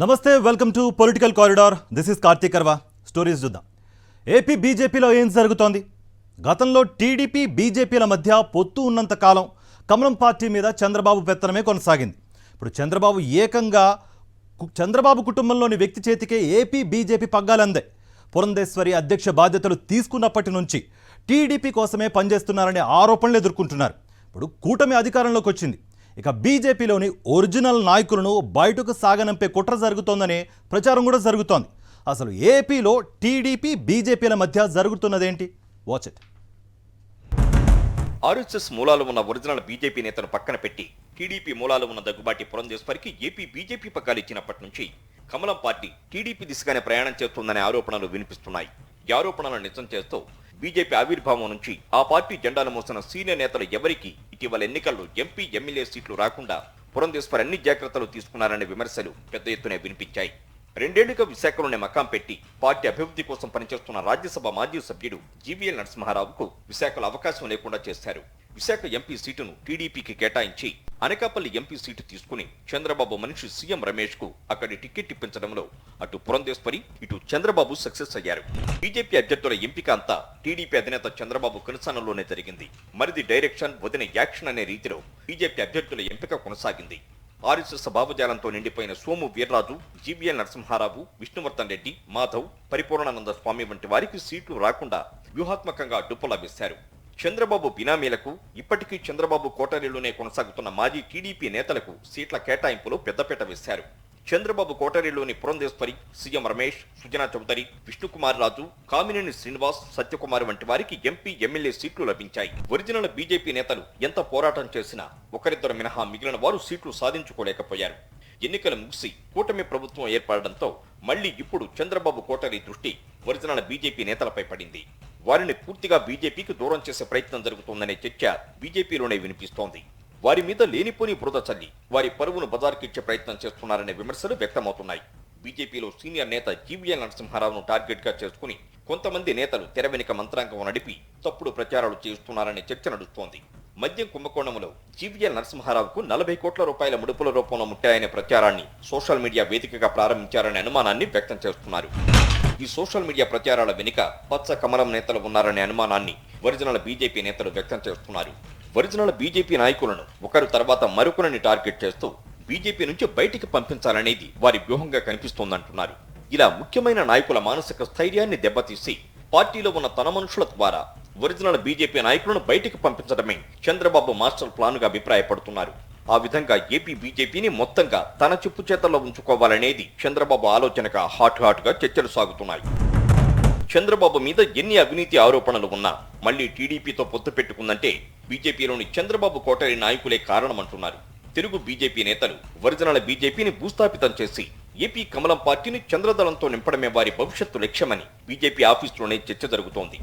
నమస్తే welcome to political corridor. This is Karthik Karva. Stories చూద్దాం. AP బీజేపీలో ఏం జరుగుతోంది? గతంలో టీడీపీ బీజేపీల మధ్య పొత్తు ఉన్నంత కాలం కమలం పార్టీ మీద చంద్రబాబు పెత్తనమే కొనసాగింది. ఇప్పుడు చంద్రబాబు కుటుంబంలోని వ్యక్తి చేతికే ఏపీ బీజేపీ పగ్గాలందాయి. పురంధేశ్వరి అధ్యక్ష బాధ్యతలు తీసుకున్నప్పటి నుంచి టీడీపీ కోసమే పనిచేస్తున్నారనే ఆరోపణలు ఎదుర్కొంటున్నారు. ఇప్పుడు కూటమి అధికారంలోకి వచ్చింది. ఇక బీజేపీలోని ఒరిజినల్ నాయకులను బయటకు సాగనంపే కుట్ర జరుగుతోందనే ప్రచారం కూడా జరుగుతోంది. అసలు ఏపీలో టీడీపీ బీజేపీల మధ్య జరుగుతున్నదేంటి? Watch it. ఆర్ఎస్ఎస్ మూలాలు ఉన్న ఒరిజినల్ బీజేపీ నేతను పక్కన పెట్టి టీడీపీ మూలాలు ఉన్న దగ్గుబాటి పురంధేశ్వరికి ఏపీ బీజేపీ పగ్గాలు ఇచ్చినప్పటి నుంచి కమలం పార్టీ టీడీపీ దిశగానే ప్రయాణం చేస్తుందనే ఆరోపణలు వినిపిస్తున్నాయి. ఈ ఆరోపణలను నిజం చేస్తూ బీజేపీ ఆవిర్భావం నుంచి ఆ పార్టీ జెండాను మోసిన సీనియర్ నేతలు ఎవరికి ఇటీవల ఎన్నికల్లో ఎంపీ ఎమ్మెల్యే సీట్లు రాకుండా పురంధేశ్వర్ అన్ని జాగ్రత్తలు తీసుకున్నారనే విమర్శలు పెద్ద ఎత్తునే వినిపించాయి. 2 ఏళ్లుగా విశాఖలోనే మకాం పెట్టి పార్టీ అభివృద్ధి కోసం పనిచేస్తున్న రాజ్యసభ మాజీ సభ్యుడు జీవీఎల్ నరసింహారావుకు విశాఖలో అవకాశం లేకుండా చేశారు. విశాఖ ఎంపీ సీటును టీడీపీకి కేటాయించి అనకాపల్లి ఎంపీ సీటు తీసుకుని చంద్రబాబు మనిషి సీఎం రమేష్ కు అక్కడి టికెట్ ఇప్పించడంలో అటు పురంధేశ్వరి ఇటు చంద్రబాబు సక్సెస్ అయ్యారు. బీజేపీ అభ్యర్థుల ఎంపిక అంతా టీడీపీ అధినేత చంద్రబాబు కనుసన్నల్లోనే జరిగింది. మరిది డైరెక్షన్ వదిన యాక్షన్ అనే రీతిలో బీజేపీ అభ్యర్థుల ఎంపిక కొనసాగింది. ఆర్ఎస్ఎస్ భావజాలంతో నిండిపోయిన సోము వీర్రాజు, జీవీఎల్ నరసింహారావు, విష్ణువర్ధన్ రెడ్డి, మాధవ్, పరిపూర్ణానంద స్వామి వంటి వారికి సీట్లు రాకుండా వ్యూహాత్మకంగా అడ్డుపలా వేశారు. చంద్రబాబు బినామీలకు ఇప్పటికీ చంద్రబాబు కోటరీలోనే కొనసాగుతున్న మాజీ టీడీపీ నేతలకు సీట్ల కేటాయింపులో పెద్దపీట వేశారు. చంద్రబాబు కోటరీలోని పురంధేశ్వరి, సీఎం రమేష్, సుజనా చౌదరి, విష్ణుకుమార్ రాజు, కామినేని శ్రీనివాస్, సత్యకుమార్ వంటి వారికి ఎంపీ ఎమ్మెల్యే సీట్లు లభించాయి. ఒరిజినల్ బీజేపీ నేతలు ఎంత పోరాటం చేసినా ఒకరిద్దరు మినహా మిగిలిన వారు సీట్లు సాధించుకోలేకపోయారు. ఎన్నికలు ముగిసి కూటమి ప్రభుత్వం ఏర్పడడంతో మళ్లీ ఇప్పుడు చంద్రబాబు కోటరీ దృష్టి ఒరిజినల్ బీజేపీ నేతలపై పడింది. వారిని పూర్తిగా బీజేపీకి దూరం చేసే ప్రయత్నం జరుగుతోందనే చర్చ బీజేపీలోనే వినిపిస్తోంది. వారి మీద లేనిపోని బురద చల్లి వారి పరువును బజార్కిచ్చే ప్రయత్నం చేస్తున్నారనే విమర్శలు వ్యక్తమవుతున్నాయి. బీజేపీలో సీనియర్ నేత జీవీఎల్ నరసింహారావును టార్గెట్ గా చేసుకుని కొంతమంది నేతలు తెర వెనుక మంత్రాంగం నడిపి తప్పుడు ప్రచారాలు చేస్తున్నారనే చర్చ నడుస్తోంది. మద్యం కుంభకోణంలో జీవీఎల్ నరసింహారావుకు 40 కోట్ల రూపాయల ముడుపుల రూపంలో ముట్టాయనే ప్రచారాన్ని సోషల్ మీడియా వేదికగా ప్రారంభించారనే అనుమానాన్ని వ్యక్తం చేస్తున్నారు. ఈ సోషల్ మీడియా ప్రచారాల వెనుక పచ్చ కమలం నేతలు ఉన్నారనే అనుమానాన్ని ఒరిజినల్ బీజేపీ నేతలు వ్యక్తం చేస్తున్నారు. ఒరిజినల్ బీజేపీ నాయకులను ఒకరు తర్వాత మరొకరిని టార్గెట్ చేస్తూ బీజేపీ నుంచి బయటికి పంపించాలనేది వారి వ్యూహంగా కనిపిస్తోందంటున్నారు. ఇలా ముఖ్యమైన నాయకుల మానసిక స్థైర్యాన్ని దెబ్బతీసి పార్టీలో ఉన్న తన మనుషుల ద్వారా ఒరిజినల్ బీజేపీ నాయకులను బయటికి పంపించడమే చంద్రబాబు మాస్టర్ ప్లాన్ గా అభిప్రాయపడుతున్నారు. ఆ విధంగా ఏపీ బీజేపీని మొత్తంగా తన చెప్పు చేతల్లో ఉంచుకోవాలనేది చంద్రబాబు ఆలోచనగా హాట్ గా చర్చలు సాగుతున్నాయి. చంద్రబాబు మీద ఎన్ని అవినీతి ఆరోపణలు ఉన్నా మళ్లీ టీడీపీతో పొత్తు పెట్టుకుందంటే బీజేపీలోని చంద్రబాబు కోటరీ నాయకులే కారణమంటున్నారు. తెలుగు బీజేపీ నేతలు ఒరిజినల్ బీజేపీని భూస్థాపితం చేసి ఏపీ కమలం పార్టీని చంద్రదళంతో నింపడమే వారి భవిష్యత్తు లక్ష్యమని బీజేపీ ఆఫీసులోనే చర్చ జరుగుతోంది.